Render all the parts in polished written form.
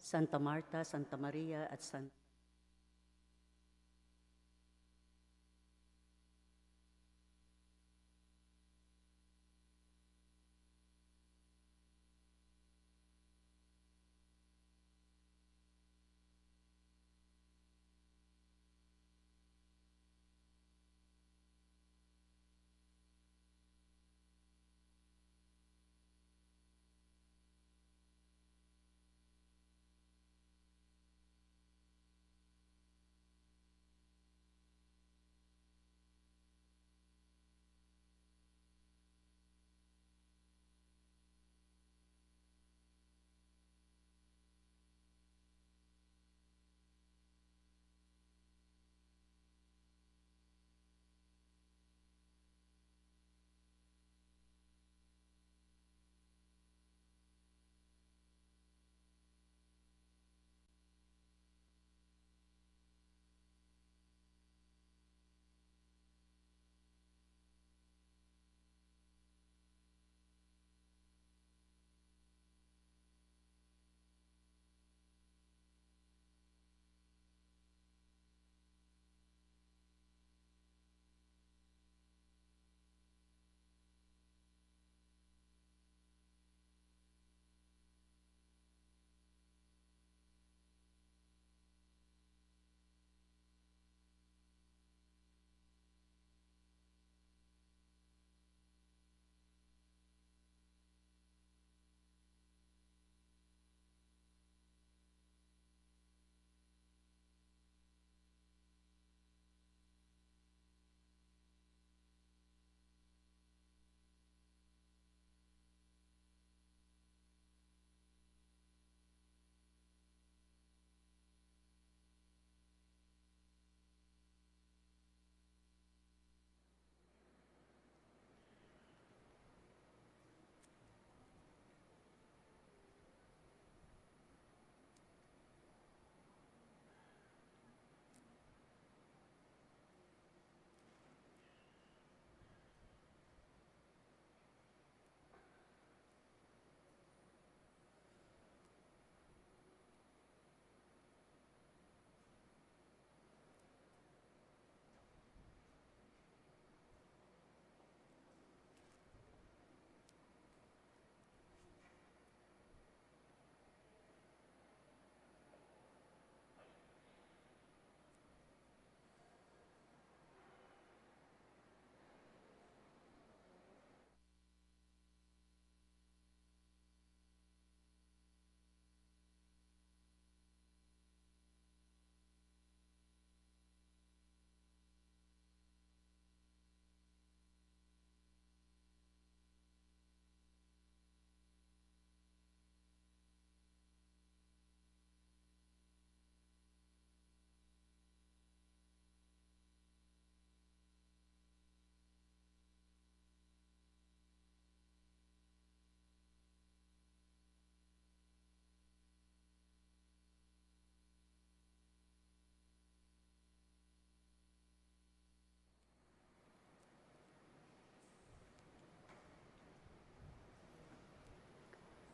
Santa Marta, Santa Maria at Santa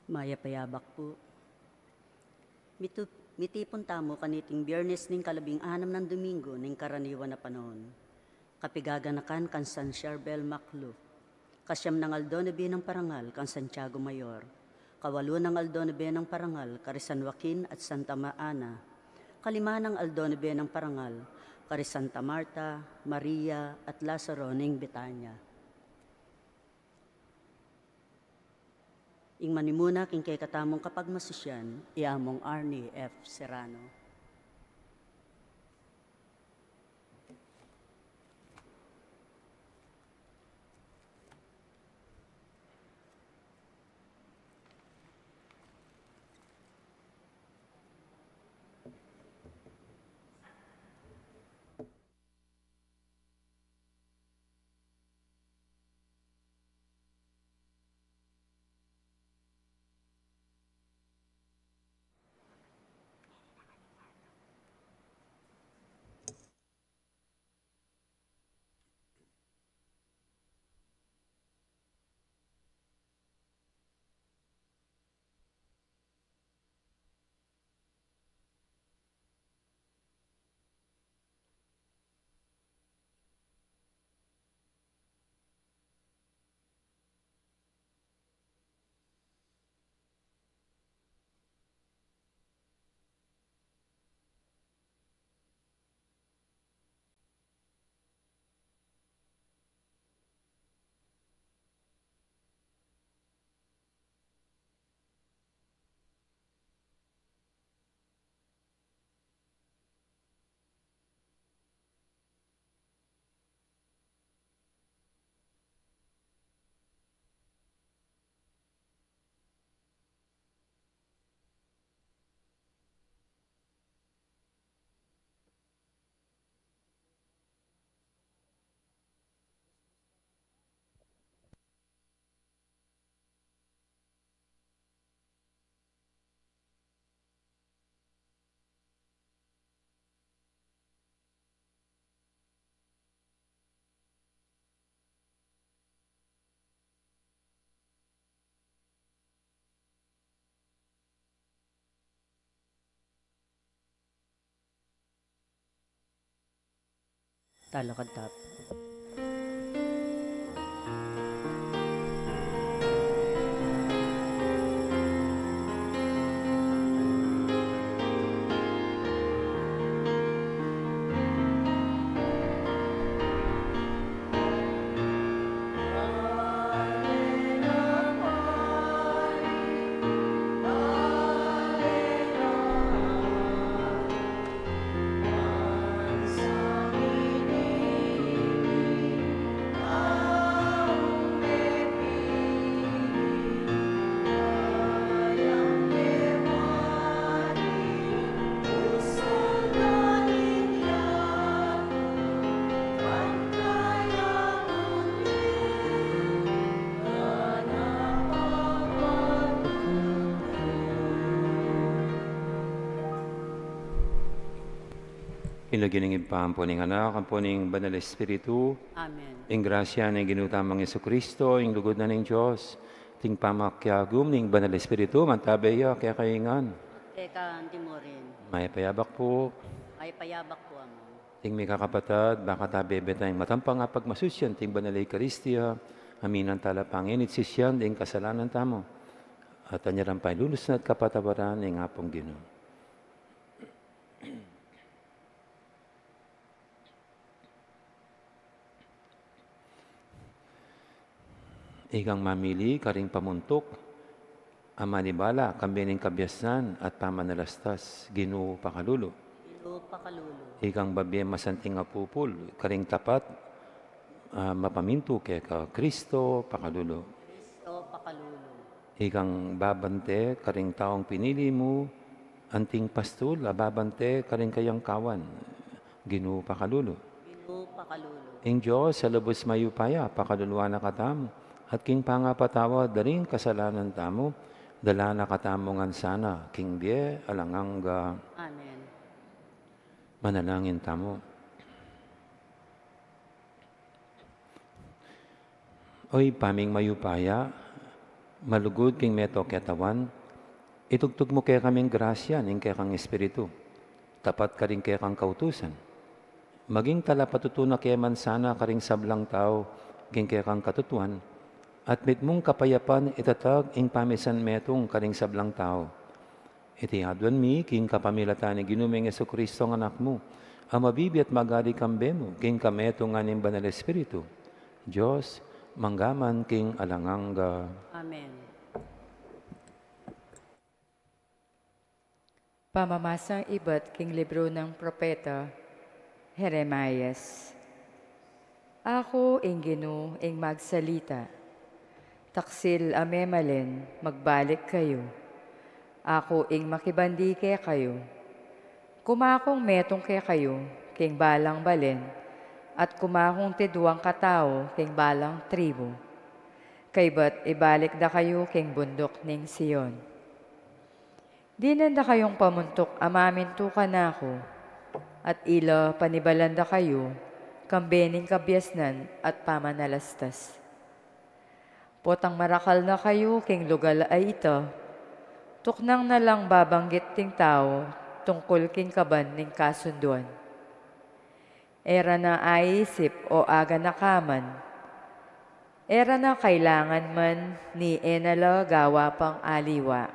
Maya Payabak po. Mitipon tamo kaniting Biyernes ning kalabing-anam ng Domingo ning karaniwan na panahon. Kapigaganakan kan San Charbel Maclu. Kasyam ng Aldonebe ng Parangal kan Santiago Mayor. Kawalo ng Aldonebe ng Parangal kari San Joaquin at Santa Ana. Kalima ng Aldonebe ng Parangal kari Santa Marta, Maria at Lazaro ning Betania. Ing manimuna king kay katamong kapagmasisyan, iamong Arnie F. Serrano. Talakad tap. Pinaginingib pa ang puning anak, ang puning banal espiritu, Amen. ing grasya ng ginutamang Yesu Kristo, ing lugod na ng Diyos, ting pamakyagum ning banal espiritu, mantabeya kaya kaingan. Teka, hindi mo rin. May payabak po, Ay payabak po, Amang. ting may kakapatad, baka tabebe tayong matampang nga pagmasusyan, ting banal Eucharistia, aminan talapangin, itsisyan, ting kasalanan tamo. At anyaran pa'y lulus na at kapatawaran, ing apong Ginoo. Ikang mamili, karing pamuntok, amanibala, kambining kabyasnan, at pamanalastas, Ginoo pakalulo. Ilo pakalulo. Ikang babye masanting apupul, karing tapat, mapaminto kay ka Kristo pakalulo. Kristo pakalulo. Ikang babante, karing taong pinili mo, anting pastul, babante, karing kayang kawan, Ginoo pakalulo. Ilo pakalulo. Ing Diyos, sa lubos mayupaya, pakaluluwa na katam, at king pangapatawa, daring kasalanan tamo, dala na katamongan sana, king die, alangangga, Amen. manalangin tamo. Oy, paming mayupaya, malugod king meto ketawan, itugtog mo kaya kaming grasya, ning kaya kang espiritu, tapat ka rin kaya kang kautusan. Maging tala patutuna kaya man sana karing sablang tao, king kaya kang katutuan, at mit mong kapayapan itatag ing pamisan metong karing sablang tao. Iti adwan mi, king kapamilatan ni ginumeng Yesu Kristo ng anak mo, ang mabibi at magari kambe mo, king kameto nga ning banal espiritu. Diyos, manggaman king alangangga. Amen. Pamamasang iba't king libro ng propeta Jeremias. Ako ing Ginoo ing magsalita. Taksil amemalen, magbalik kayo. Ako ing makibandi kaya kayo. Kumakong metong kaya kayo, king balang balen, at kumakong tidwang katao, king balang tribo. Kay ba't ibalik da kayo, king bundok ning Siyon. Di nanda kayong pamuntok, amaminto ka na ako, at ila panibalanda kayo, kambening kabyasnan at pamanalastas. Potang marakal na kayo, king lugal ay ito, tuknang na lang babanggit ting tao, tungkol king kaban ning kasunduan. Era na aisip o aga na kaman, era na kailangan man ni enala gawa pang aliwa.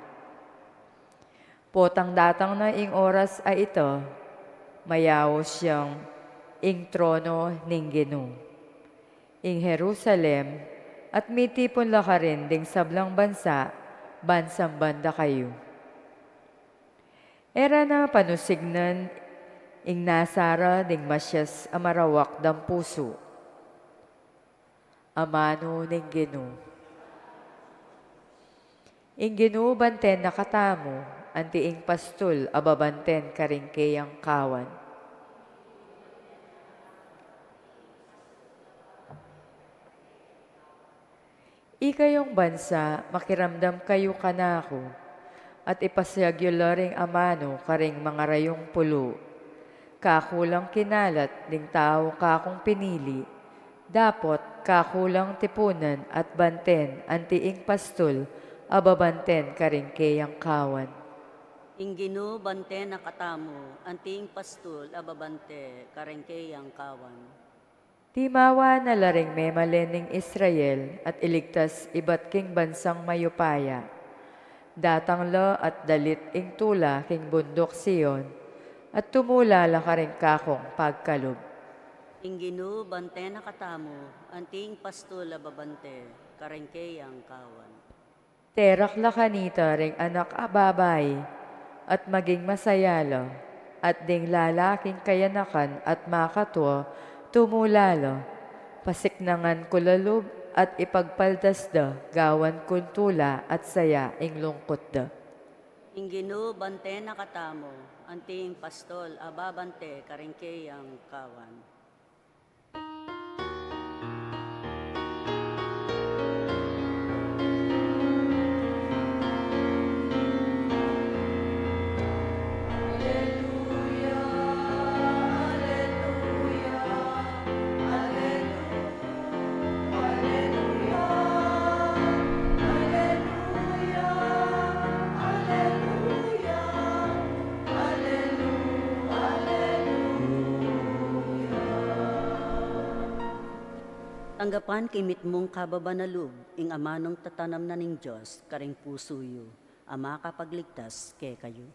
Potang datang na ing oras ay ito, mayaw siyang ing trono ning Ginoo. Ing Jerusalem, at mitipon la ka rin ding sablang bansa, bansang banda kayo. Era na panusignan, ing nasara ding masyas amarawak dang puso. Amano ning Ginoo. Ing Ginoo banten nakatamo, antiing pastul ababanten karingkeyang kawan. Ikayong bansa, makiramdam kayo kanako, at ipasyagyo amano karing mga rayong pulo. Kakulang kinalat, ding tao kakong pinili, dapot kakulang tipunan at banten, antiing pastul, ababanten karingkeyang kawan. Ing Ginoo bante nakatamo, anting pastul ababante, karengkeyang kawan. Pimawa na laring memalening Israel at iligtas iba't king bansang mayupaya. Datanglo at dalit ing tula king bundok Siyon at tumulala ka rin kakong pagkalob. Inginu bante na katamo, anting pastula babante, karengkeyang kawan. Terak lakanita ring anak ababay at maging masayalo at ding lalaking kayanakan at makatwa tumulalo. Pasiknangan kulalub at ipagpaldas da gawan kuntula at saya ing lungkot da. Inginu bante na katamo, anting pastol ababante, karengkeyang kawan. Tanggapan kimit mong kababanalub, ing amanong tatanam na ning Diyos, karing pusuyo, ama kapagligtas ke kayo.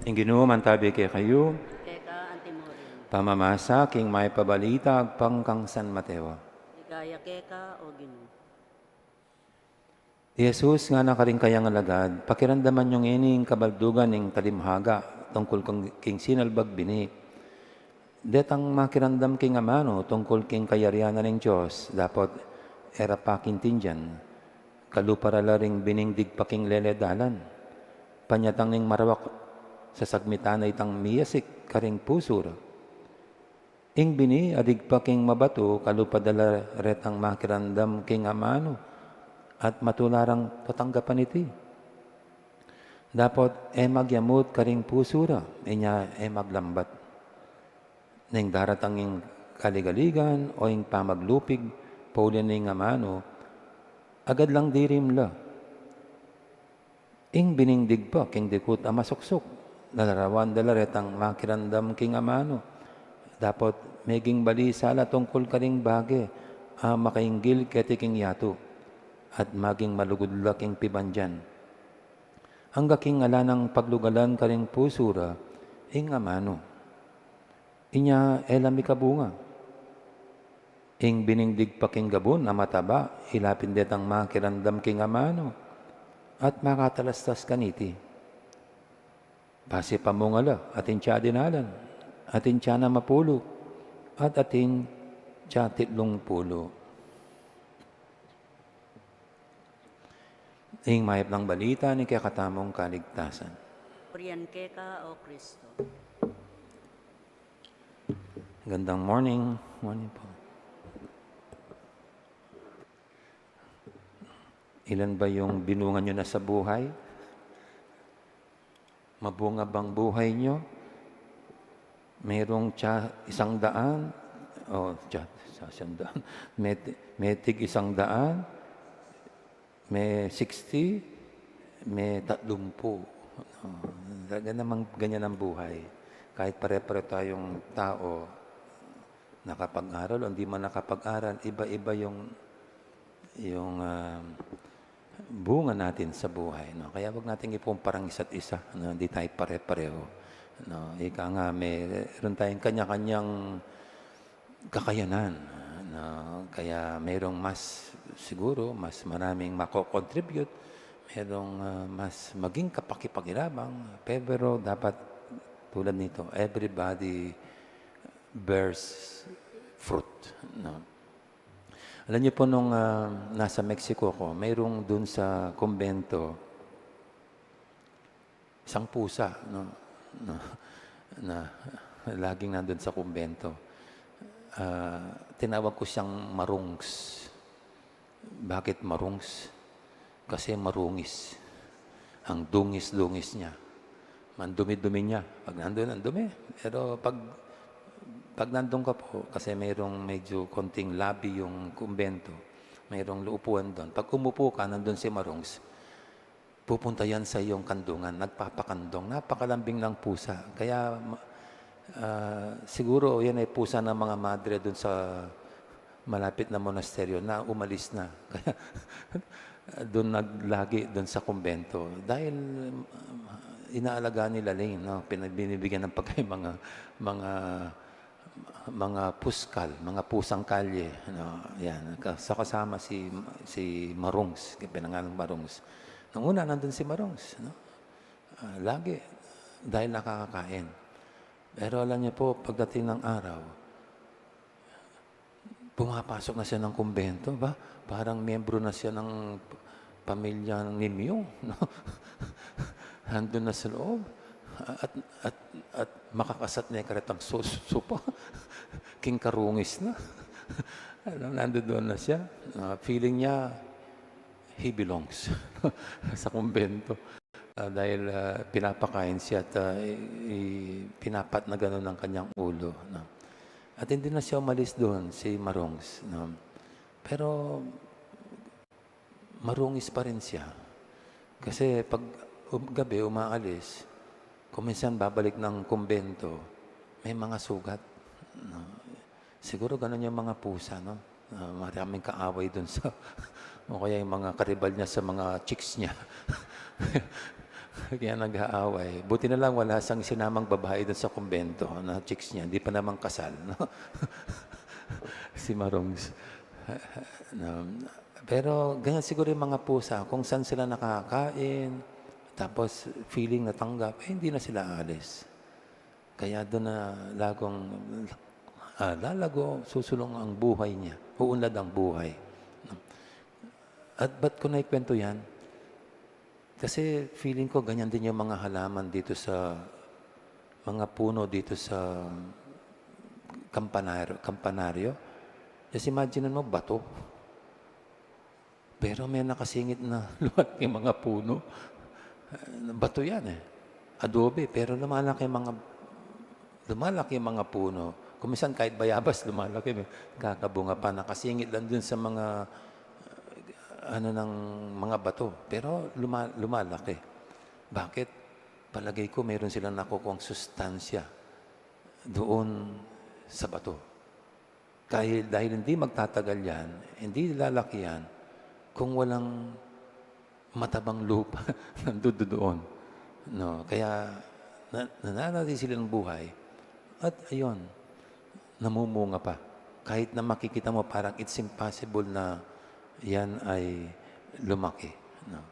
Ing Ginoo mantabi kay kayo, Keka antimorin, pamamasa king may pabalita agpang kang San Mateo. ligaya keka o Ginoo. Jesus nga nakaring kayang alagad, pakiramdaman yung ining kabaldugan ning talimhaga tungkol king sinalbag bini. Detang makiramdam king amano tungkol king kayarianan ng Diyos, dapat era pa kintinjan, kaluparala ring biningdig pa king leledalan, panyatang ning marawak sa sagmitan ay tang miyasik karing pusura. Ing bini adig pa king mabato kalupadala retang makirandam king amano at matularang tatanggapan iti. Dapat magyamot karing pusura, inya maglambat. Ning daratang ing kaligaligan o ing pamaglupig, paulian ning amano, agad lang dirim la. Ing biningdig pa king dikut amasuksok, nalarawan dala retang makirandam king amano. Dapat meging balisala tungkol karing bage, makainggil keti king yato, at maging malugudla king pibandyan. Hangga king alanang paglugalan karing pusura, ing amano. Inya elami kabunga. Ing biningdig pa king gabon na mataba, ilapin detang makirandam king amano, at makatalastas kaniti. Base pamungala, atin siya dinalan, atin siya na mapulo, at atin siya titlong pulo. Ing mayap ng balita ni kakatamong kaligtasan. Priyan keka o Kristo. Gandang morning. Morning po. Ilan ba yung binungan nyo na sa buhay? Mabunga bang buhay nyo? Mayroong 100, may tig 100, may 60, may 30. Ganyan ang buhay. Kahit pare-pare tayong tao, nakapag-aral o hindi man nakapag-aral, iba-iba yung bunga natin sa buhay. No? Kaya wag natin ipumparang isa't isa. No? Hindi tayo pare-pareho. No? Ika nga, meron tayong kanya-kanyang kakayanan. No? Kaya mayroong siguro, mas maraming mako-contribute. Mayroong mas maging kapakipagirabang. Pero dapat tulad nito, everybody bears fruit. No? Alam niyo po nung nasa Mexico ko, mayroong dun sa kumbento, isang pusa. No? na laging nandun sa kumbento. Tinawag ko siyang marungs. Bakit marungs? Kasi marungis. Ang dungis-dungis niya. Ang dumi-dumi niya. Pag nandun, ang dumi. Pero pag nandun ka po, kasi mayroong medyo konting labi yung kumbento, mayroong upuan doon. Pag umupo ka, nandun si marungs, pupunta yan sa iyong kandungan, nagpapakandong. Napakalambing ng pusa. Kaya siguro yan ay pusa ng mga madre doon sa malapit na monasteryo na umalis na. Kaya doon naglagi doon sa kumbento. Dahil inaalagaan nila Lane, no? Binibigyan ng pagkain mga puskal, mga pusang kalye. No? Yan. Sa kasama si Marungs, pinangalang Marungs. Nung una, nandun si Marungs. No? Lagi. Dahil nakakakain. Pero alam niyo po, pagdating ng araw, pumapasok na siya ng kumbento, ba? Parang miyembro na siya ng pamilya ni Mio, no? Nandun na sa loob. At makakasat na yung karetang supa. King karungis na. Nandun doon na siya. Feeling niya, he belongs sa kumbento. Dahil pinapakain siya at pinapat na gano'n ang kanyang ulo. No? At hindi na siya umalis doon, si Marungs. No? Pero marungis pa rin siya. Kasi pag gabi umaalis, kung minsan babalik ng kumbento, may mga sugat. No? Siguro gano'n yung mga pusa. No? Maraming kaaway doon sa... o kaya yung mga karibal niya sa mga chicks niya. Kaya nag-aaway. Buti na lang wala sang sinamang babae doon sa kumbento na chicks niya. Hindi pa naman kasal. No? Si Marungs. No. Pero ganyan siguro yung mga pusa. Kung saan sila nakakain, tapos feeling natanggap, hindi na sila aalis. Kaya doon na lalago, susulong ang buhay niya. Uunlad ang buhay. No? At ba't ko naikwento yan? Kasi feeling ko ganyan din yung mga halaman dito sa mga puno dito sa kampanaryo. Just imagine mo, bato. Pero may nakasingit na lumalaki mga puno. Bato yan eh. Adobe, pero lumalaki mga puno. Kung minsan kahit bayabas, lumalaki. Kakabunga pa, nakasingit lang dun sa mga ng mga bato. Pero lumalaki. Bakit? Palagay ko mayroon silang nakukuhang sustansya doon sa bato. Dahil hindi magtatagal yan, hindi lalaki yan, kung walang matabang lupa nandoon doon. No? Kaya nananatili silang buhay. At ayun, namumunga pa. Kahit na makikita mo parang it's impossible na yan ay lumaki. No?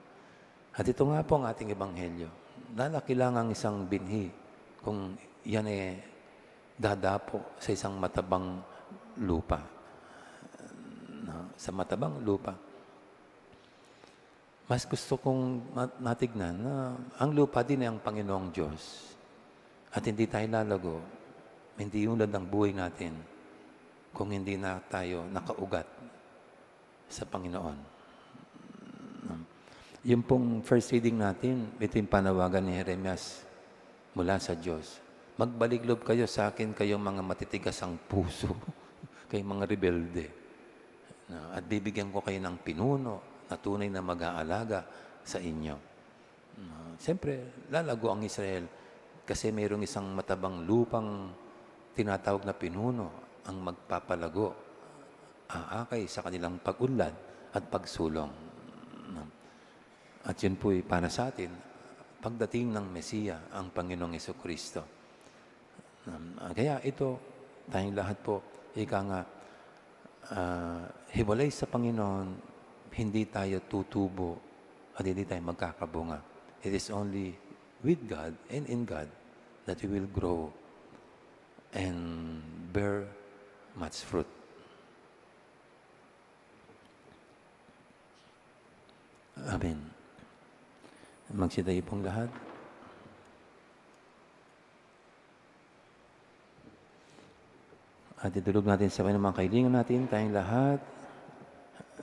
At ito nga po ang ating ebanghelyo. Lalaki lang ang isang binhi kung yan ay dadapo sa isang matabang lupa. No? Sa matabang lupa. Mas gusto kong matignan na ang lupa din ay ang Panginoong Diyos. At hindi tayo lalago, hindi unlad ang buhay natin kung hindi na tayo nakaugat sa Panginoon. Yung pong first reading natin, ito yung panawagan ni Jeremias mula sa Diyos. Magbalik loob kayo sa akin, kayong mga matitigas ang puso, kayong mga rebelde. At bibigyan ko kayo ng pinuno na tunay na mag-aalaga sa inyo. Siyempre, lalago ang Israel kasi mayroong isang matabang lupang tinatawag na pinuno ang magpapalago aakay sa kanilang pag-unlad at pagsulong. At yun po'y para sa atin, pagdating ng Mesiya, ang Panginoong Jesucristo. Kaya ito, tayong lahat po, ika nga, hiwalay sa Panginoon, hindi tayo tutubo at hindi tayo magkakabunga. It is only with God and in God that we will grow and bear much fruit. Amen. Magsitayo pong lahat. At idulog natin sa mga kailangan natin, tayong lahat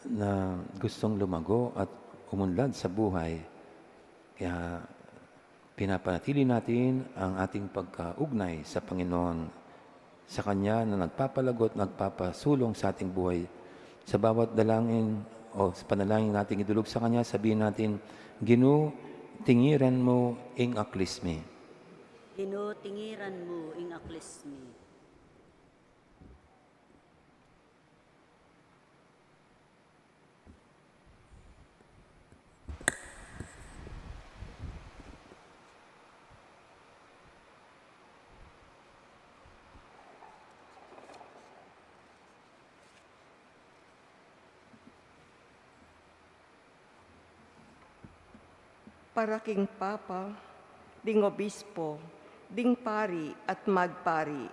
na gustong lumago at umunlad sa buhay. Kaya pinapanatili natin ang ating pagkaugnay sa Panginoon, sa Kanya na nagpapalagot, nagpapasulong sa ating buhay. Sa bawat dalangin o sa panalangin natin idulog sa Kanya, sabihin natin, Ginoo, tingiran mo ing aklismi. Ginoo, tingiran mo ing aklismi. Para king Papa, ding Obispo, ding Pari at Magpari,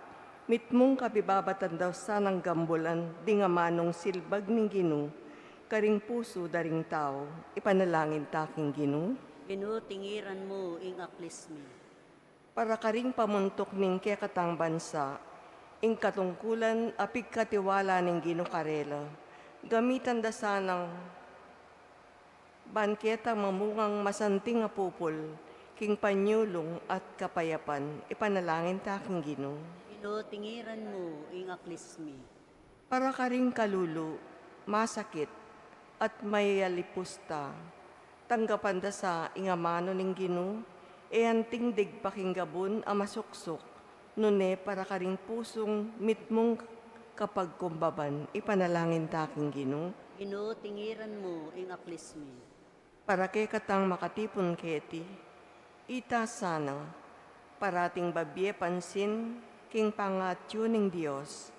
mitmong kabibabatan daw sanang gambulan, ding amanong silbag ning Ginoo, karing puso daring tao, ipanalangin taking Ginoo. Ginoo, tingiran mo ing aklismi. Para karing pamuntok ning kekatang bansa, ing katungkulan apig katiwala ning Ginoo karela, gamitan da sanang banketa mamungang masanting nga pupol, king panyulong at kapayapan, ipanalangin taking Ginoo. Ginoo, tingiran mo ing aklismi. Para karing kalulu, masakit, at mayalipusta, tanggapan da sa ingamano ning Ginoo, e anting digpakingabon a masuksok, nune para karing pusong mitmong kapag kumbaban, ipanalangin taking Ginoo. Ginoo, tingiran mo ing aklismi. Para kay katang makatipon keti, ita sana, parating babye pansin, king pangatyo ning Diyos.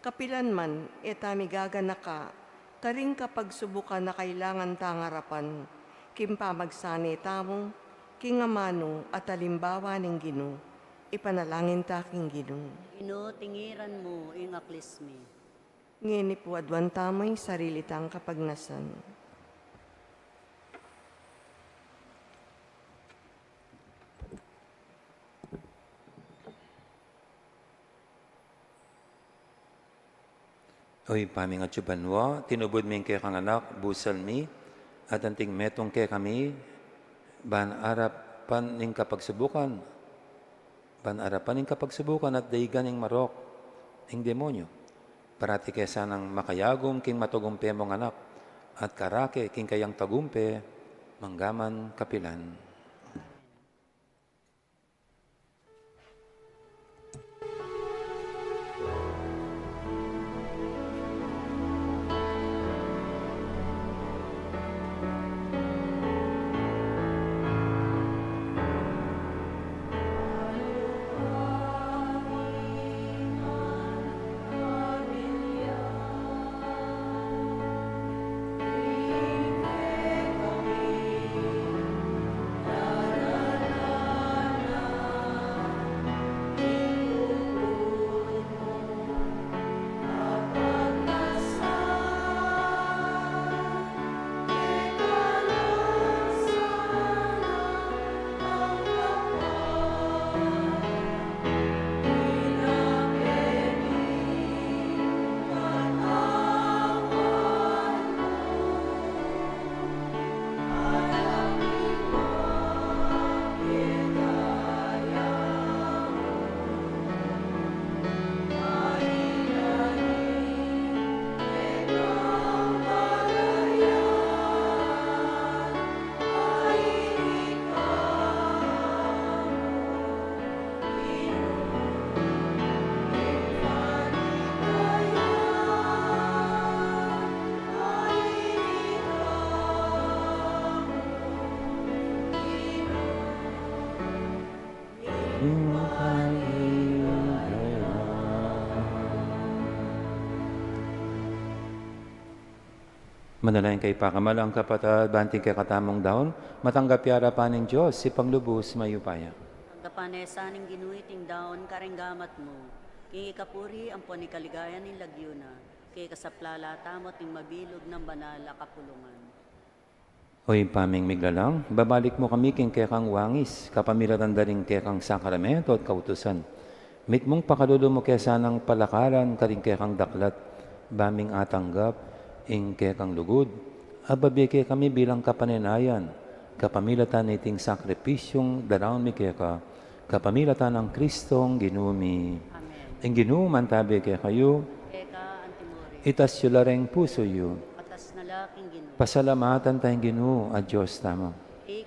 Kapilan man, etamigaga na ka, karing kapag subukan na kailangan tangarapan, kim pamagsani tamo, king amano at alimbawa ning Ginoo, ipanalangin taking Ginoo. Ginoo, tingiran mo ing aklismi. Ngini po adwan tamoy sarili tang kapagnasan. Oy, paming at banwa, tinubod min kay kang anak, busal mi, at anting metong kay kami, ban arapan ning kapagsubukan, ban arapan ning kapagsubukan at daigan ning marok, ing demonyo. Parati kay sanang makayagom king matugumpe mong anak, at karake king kayang tagumpe, manggaman kapilan. Manalayan kay pakamalang kapatid, banting kay katamong daon, matanggap yara pa ng Diyos, si panglubos mayupaya. Ang kapanesa ning ginuiting daon karenggamat mo, kay ikapuri ang poni kaligayan ni Lagyuna, kay kasaplala tamot ning mabilog ng banal a kapulungan. Hoy paming miglalang, babalik mo kami king kekang wangis, kapamilatan daring kekang sakramento at kautusan. Mitmong pakalulu mo kaya sanang palakaran, karing kaya kang daklat, baming atanggap, ing kaya kang lugod. Ababi kaya kami bilang kapaninayan, kapamilatan iting sakripisyong daraon mi kaya ka, kapamilatan ng Kristong ginumi. Amen. Ing ginuman tabi kaya kayo, Eka antimori, itas yulareng puso yu, patas na laking Ginoo. pasalamatan tayong Ginoo at Diyos tamo.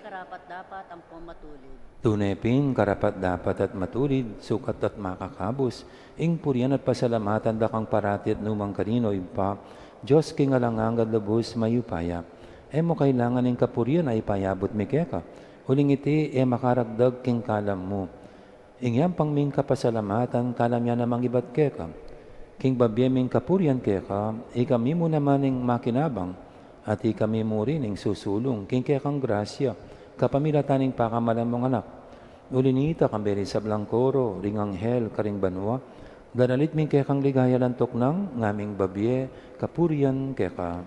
Karapat dapat ang pumatulid. Tunepin, karapat dapat at matulid, sukat at makakabos, ing purian at pasalamatan dakang parati at numang kanino impa, Diyos king alangangad lubos mayupaya. Mo kailangan ng kapurian ay payabot mi keka. Huling iti makaragdag king kalam mo. Ingyang pangming kapasalamatan kalam yan namang ibat keka. King babyeming kapurian keka, ikami mo naman ng makinabang, at ikami mo rin ng susulong, king kekang grasya, kapamilataning pakamalan mong anak. Ulinita kamberi sa Blancoro, ring anghel, karing banwa, danalit ming kekang ligaya lantok ng ngaming babye, kapurian keka.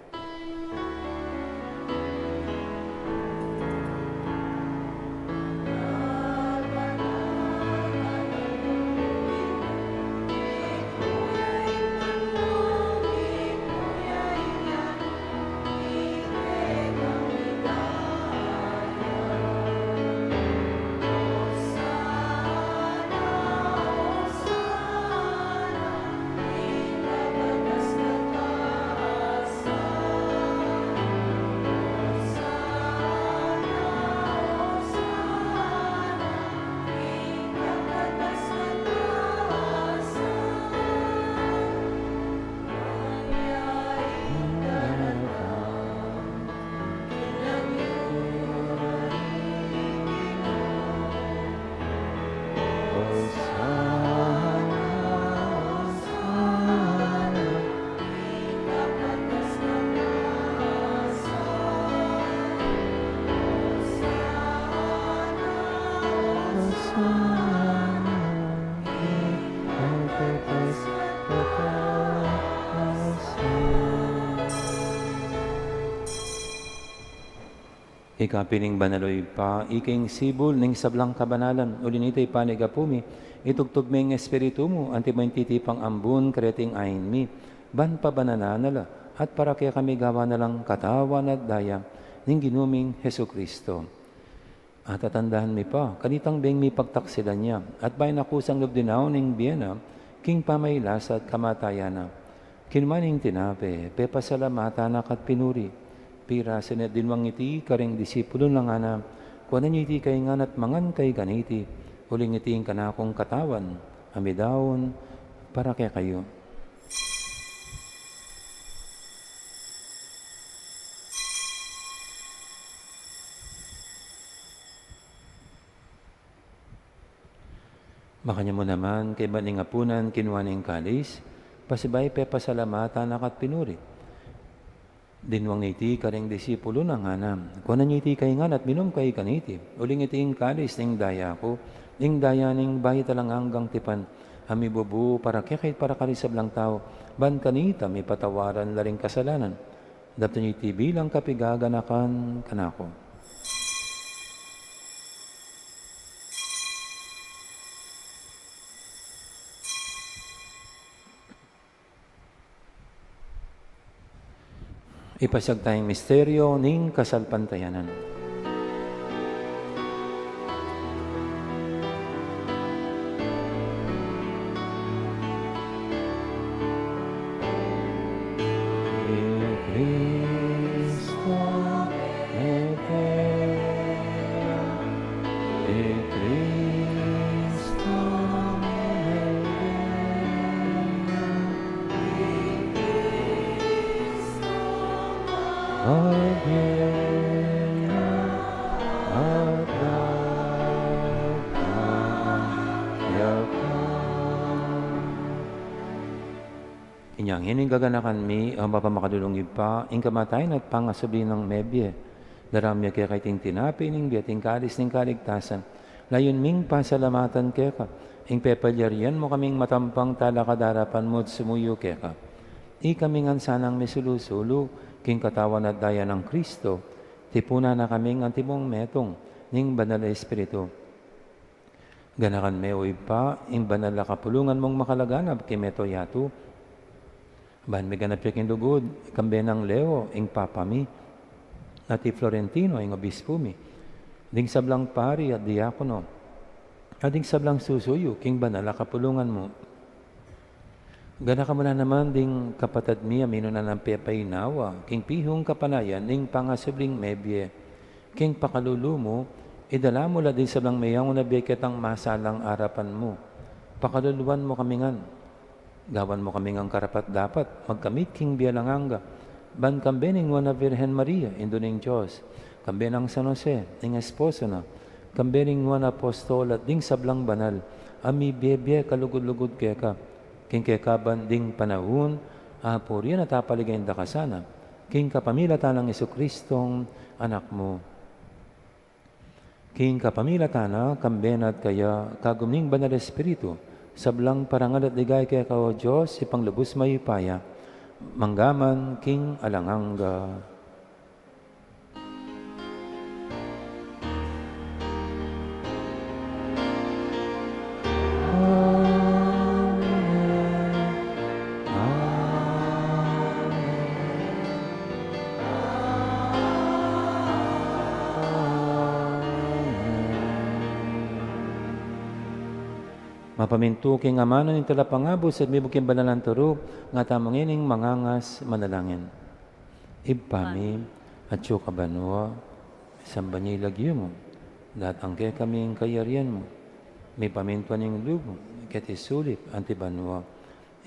Ikapining banaloy pa, iking sibol ning sablang kabanalan, ulinitay panigapumi, itugtog ming espiritu mo, antimaintitipang ambun, kreting ayin mi, ban pa banananala, at para kaya kami gawa na lang katawan at daya, ning ginuming Heso Kristo. At tatandahan mi pa, kanitang beng mi pagtaksilan niya, at bayan akusang lubdinaw ning biyena, king pamaylas at kamatayana. Kinmaning tinape, pepasalamatan at pinuri, pira sinet dinwang iti karing disipulo lang ana, kuanan iti kay ngan at mangan kay ganiti, huling iti kanakong katawan, amidawon, para kaya kayo. Makanya mo naman, kay baning apunan, kinuwaning kalis, pasibay pepasalamatan akat pinuri. Dinwang iti karing disipulo ng anam. Kunan iti kay ngan at minum kay kaniti. Uling iti ing kalis ning daya ko. Ing daya ning bayi talang hanggang tipan. Ami bubu para kaya para kalisab lang tao. Ban kanita may patawaran laring kasalanan. Dapto iti bilang kapigaganakan kanako. Ipasag tayong misteryo ning kasalpantayanan. Inyang hining gaganakan mi, ang mapamakadulong pa, ing kamatayan at pangasabli ng mebye. Daramya kaya kay ting tinapi, ning biyating kalis ning kaligtasan. Layon ming pasalamatan kaya ka, ing pepalyarian mo kaming matampang talakadarapan mo at sumuyo kaya ka. Ikaming sanang misulusulo, king katawan at daya ng Kristo, tipuna na kaming antimong metong, ning banal na Espiritu. Ganakan me o ipa, ing banal na kapulungan mong makalaganap kay meto yato. Ban may ganap yaking lugod, kambe ng Leo, ing papa mi, at Florentino, ing obispo mi. Ding sablang pari at diakono, at ding sablang susuyo, king banal na kapulungan mo. Gana ka mo na naman ding kapatad mi, amino na ng pepaynawa, king pihong kapanayan, ing pangasubling mebye, king pakalulu mo, idala mo la din sablang mayang na beketang masalang arapan mo. Pakaluluan mo kami ngan. Gawan mo kami ngang karapat dapat, magkamit king bialanganga. Ban kambe ning wana Virgen Maria, indo ning Diyos. Kambe ng San Jose, ning esposo na. Kambe ning wana apostol at ding sablang banal. Ami bebe kalugod-lugod keka. King kekaban ding panahon, apurian at apaligayin da kasana. King kapamilata ng Isokristong anak mo. King kapamilatana, kambenat kaya kagumning banal espiritu, sablang parangal at ligay kaya ka o Diyos, ipanglubos mayupaya, manggaman king alanganga. Mapamintu king amano ng talapangabos at mibuking banalan turo, nga tamangining mangangas manalangin. Ibpami at kabanwa, sambanyi lagyo mo, datangke kaming kayarian mo, may pamintuan ng lubo, ket isulip antibanwa,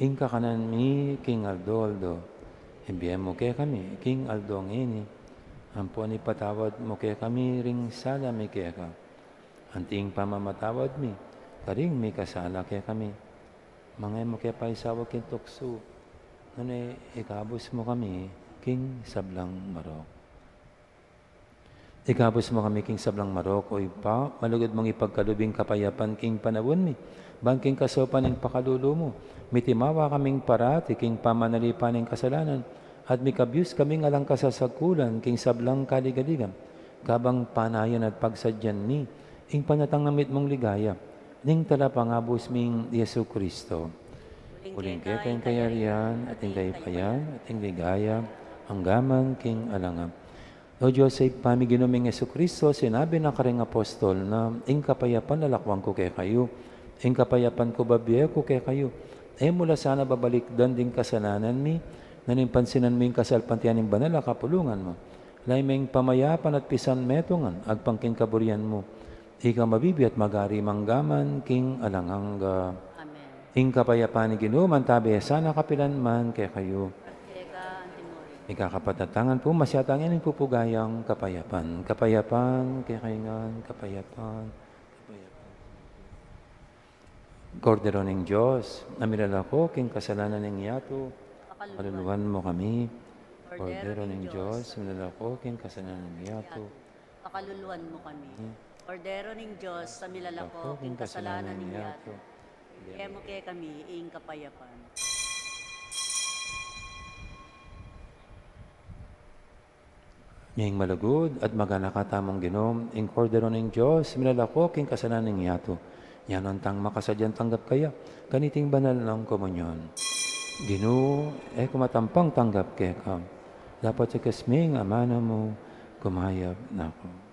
ing kakanan mi king Aldo, ibiyem mo kaya kami, king Aldo ang ini, ampuan ipatawad mo kaya kami ring sala mi kaya ka, anting pamamatawad mi, karing may kasala kaya kami. Mga mo kaya pa isawag king tukso. Ngunit ikabos mo kami, king sablang marok. Ikabos mo kami, king sablang marok, o ipa, malugod mong ipagkalubing kapayapan, king panawon mi. Bangking kasopan ng pakalulo mo. Mitimawa kaming parati, king pamanalipan ng kasalanan. At mikabiyos kaming alang kasasakulan, king sablang kaligaligan. Kabang panayan at pagsadyan ni, ing panatang namit mong ligaya. Ning talapangabos ming Yesu Kristo. Uling kayang kayarian, ating kayipayan, ating ligaya, hanggaman king alangam. O Diyos, ay pamiginuming Yesu Kristo, sinabi na karing apostol na, ing kapayapan lalakwang ko kay kayo, ing kapayapan ko babiye ko kay kayo. Ay mula sana babalik dan ding kasalanan mi, nanimpansinan mo yung kasalpantian ng banal, kapulungan mo. Laimeng pamayapan at pisan metongan, agpangking kaburian mo. Ikaw mabibi at magari manggaman, king alanganga. Amen. Ing kapayapaan ni Ginuman, tabi sana kapilan man kay kayo. Teka, Antimori. Ikakapatatangan po, masyatangin ang pupugayang kapayapan. Kapayapan, kay kaingan, kapayapan, kapayapan. Kordero ng Diyos, namirala ko, king kasalanan ng yato, kaluluwan mo kami. Kordero ng Diyos, namirala ko, king kasalanan ng yato. Pakaluluan mo kami. Kordero ng Diyos, sa milalako, king kasalanan ng yato. Kaya mo kaya kami, ing kapayapan. Ngayong malugod at maganakatamong ginom, ing kordero ng Diyos, milalako, king kasalanan ng yato. Yan ang tang makasadyan tanggap kaya, kaniting banal ng komunyon. Ginoo, kumatampang tanggap kaya ka. Dapat sa kasming amana mo, kumayab na ako.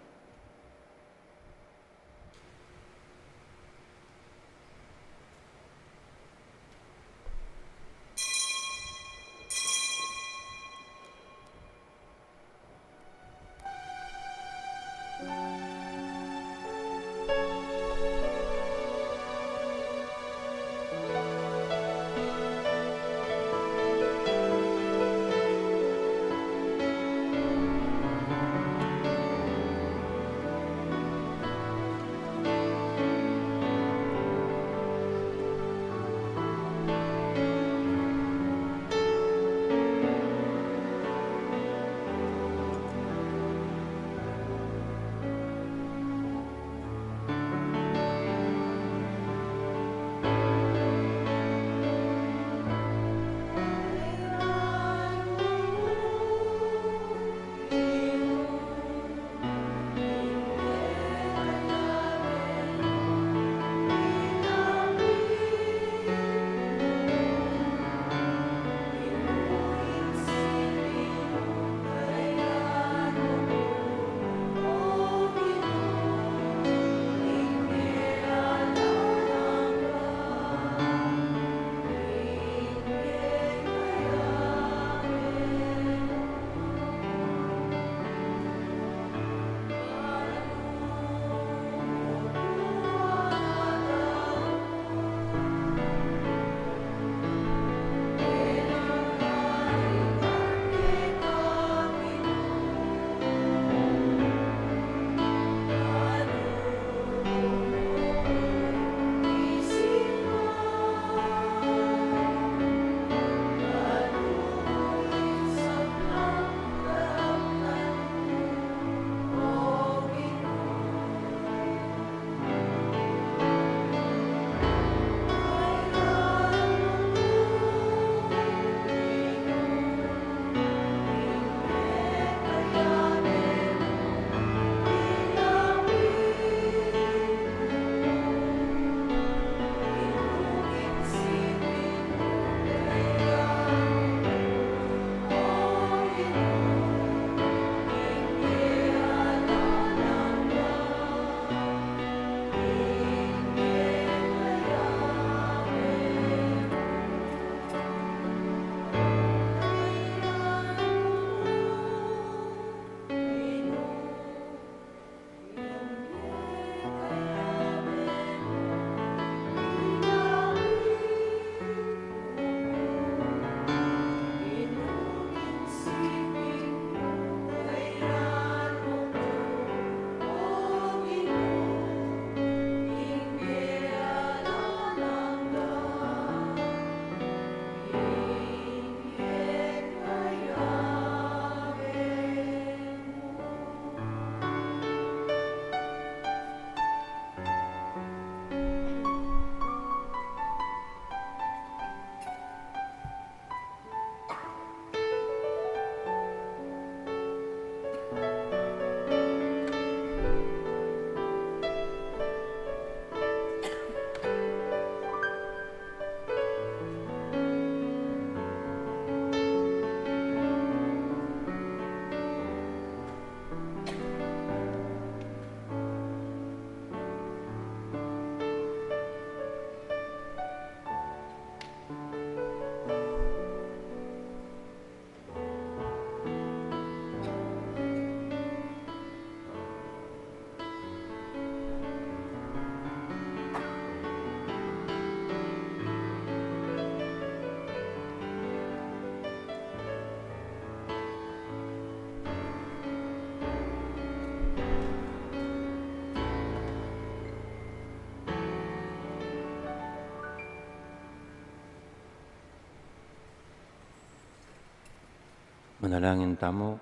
Manalangin tamo.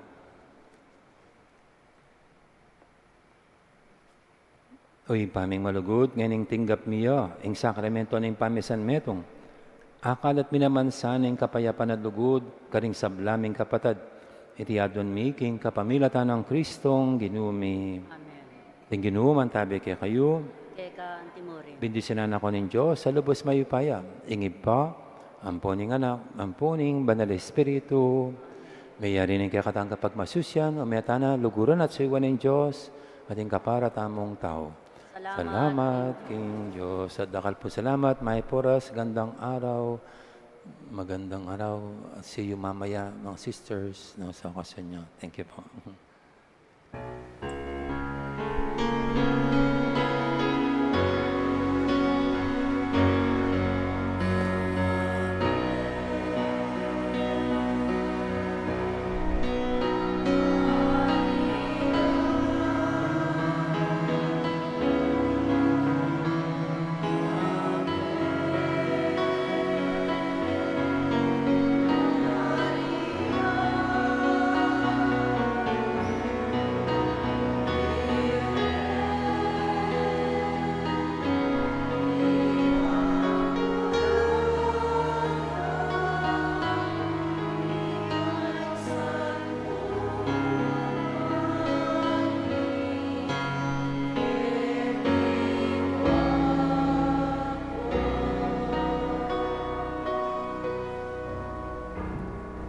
Uy, paming malugod, ngayon tinggap miyo, ing sakramento ng pamisan metong. Akalat minamansan ng kapayapan at lugod, karing sablaming kapatad. Itiyadon mi, king kapamilatan ng Kristong ginumi. Amen. Ting ginuman tabi kay kayo, Keka Antimore. bendisinan ako ng Diyos sa lubos mayupaya. Ingib pa, amponing anak, amponing banal espiritu. Mayari ng kakatang kapag masusyan, umetana, luguran at suiwan ng Diyos, ating kapara tamong tao. Salamat, King Diyos. At dakal po salamat, may poras, gandang araw, magandang araw. See you mamaya, mga sisters, sa okasyon niyo. Thank you po.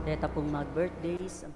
Deta pong mag-birthdays.